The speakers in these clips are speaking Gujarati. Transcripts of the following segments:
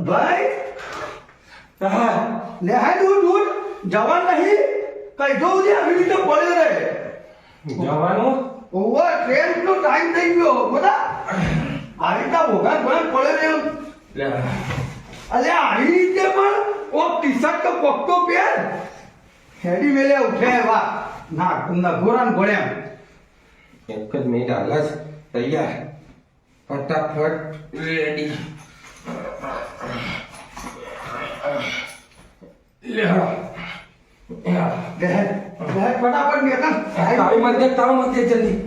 ભાઈ લે હાય દૂર જવાન નહીં કઈ દઉં છે આવી રીતે પડ્યો રહે જવાનું ઓવર ટ્રેન નો ટાઈમ થઈ ગયો બોલા આવી રીતે ભોગા ભોગા પડ્યો રહ્યો લે અલે આવી રીતે પણ ઓ ટી શર્ટ તો પક્કો પહેર હેડી મેલે ઉઠે વા ના ગોરાન ગોળ્યા એક જ મિનિટ હાલસ તૈયાર ફટાફટ રેડી લે ફટાફટ મેકન તાળી મત દે જલ્દી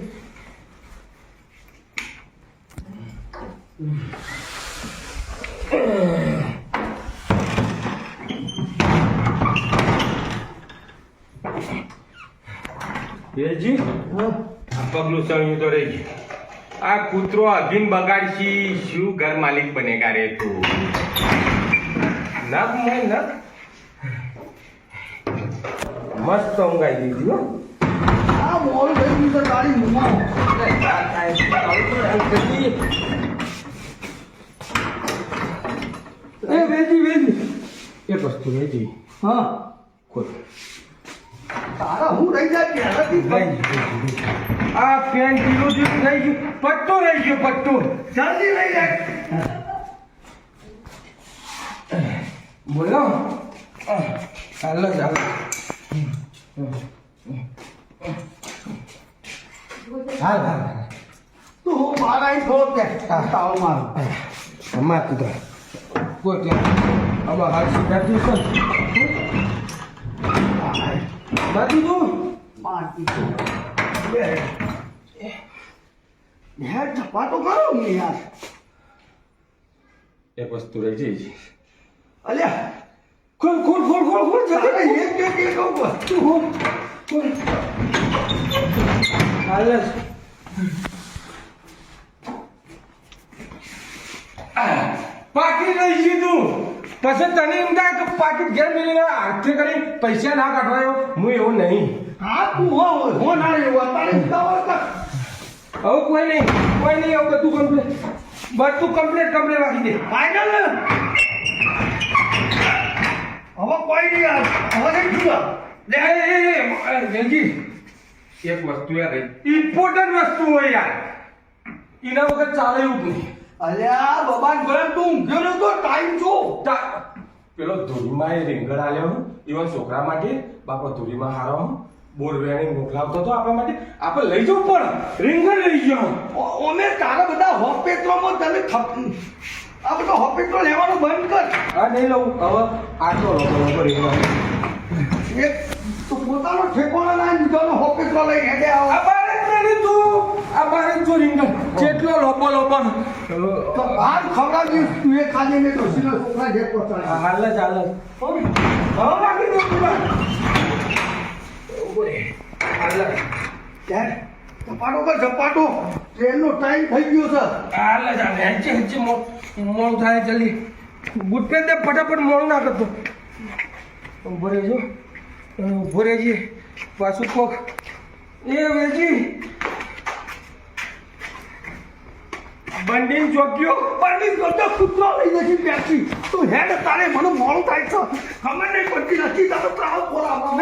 વેજી પગલું સળ્યું તો રહી ગયું આ કૂતરો અભિન બગાડશી શું ઘર માલિક બનેગા રે તું નખ મોય નખ મસ્ત ઊંઘાઈ દીધી હો આ મોલ થઈ ગયું તો તારી મુમા એ વેજી એક વસ્તુ વેજી હા કોઈ તારા હું રહી જાય આ પેન ઢીલું ઢીલું થઈ ગયું પટ્ટો રહી ગયો પટ્ટો જલ્દી લઈ જાય બોલો ચાલો ચાલો હાલ હાલ તું હું મારા અહીં થોડો કે તાવ મારો અમાર તું તો કોઈ ત્યાં આમાં હાલ બેઠું છે બાકી તું માટી બે યાર ચપાટો કરો ને યાર એક વસ્તુ રહી જઈ અલ્યા ખોલ તારે એક વસ્તુ હું હાલ પાકીટ રહી ગયું તું પછી તને એમ થાય કે પાકીટ ઘેર મેળવીને હાથે કરી પૈસા ના કાઢવાયો હું એવું નહીં હા તું હો ના લેવો તારે ઉતાવળ કર હવે કોઈ નહીં હવે બધું કમ્પ્લીટ રાખી દે ફાઈનલ હવે કોઈ નહીં યાર હવે નહીં જુઓ લે વેલજી એક વસ્તુ યાર ઇમ્પોર્ટન્ટ વસ્તુ હોય યાર એના વગર ચાલે એવું નહીં અલ્યા બબાન ગરમ તું ઊંઘ્યો નતો ટાઈમ જો પેલો ધોરીમાં એ રીંગણ આલ્યો ઇવન છોકરા માટે બાપા ધોરીમાં હારો બોર વેણી મોકલાવતો તો આપણા માટે આપણે લઈ જવું પણ રીંગણ લઈ ગયો ઓમે તારા બધા હોસ્પિટલમાં તને આ બધો હોસ્પિટલ લેવાનું બંધ કર આ નહીં લઉં હવે આટલો લોકો રીંગણ એક તું પોતાનો ઠેકોનો ના દીધો હોસ્પિટલ લઈને હેડે આવો આ બારે જો રીંગણ જેટલો લોપો તો હાલ ખવડાવી તું એ ખાલી ને ડોસીનો છોકરા જે પહોંચાડે હાલ ચાલે હવે બાકી દો તું હાલ યાર ઝપાટો ટ્રેનનો ટાઈમ થઈ ગયો છે હાલ ચાલે હેચી મોડું થાય જલ્દી બુટ પેન દે ફટાફટ મોડું ના કરતો ઉભો રહેજે પાછું કોક એ વેજી બંડીન ચોક્યો કૂતરો લઈ જશે બેસી તું હેડ તારે મને મોડું થાય છે ખબર નહીં પડતી નથી તારો ત્રાવ બોલાવવા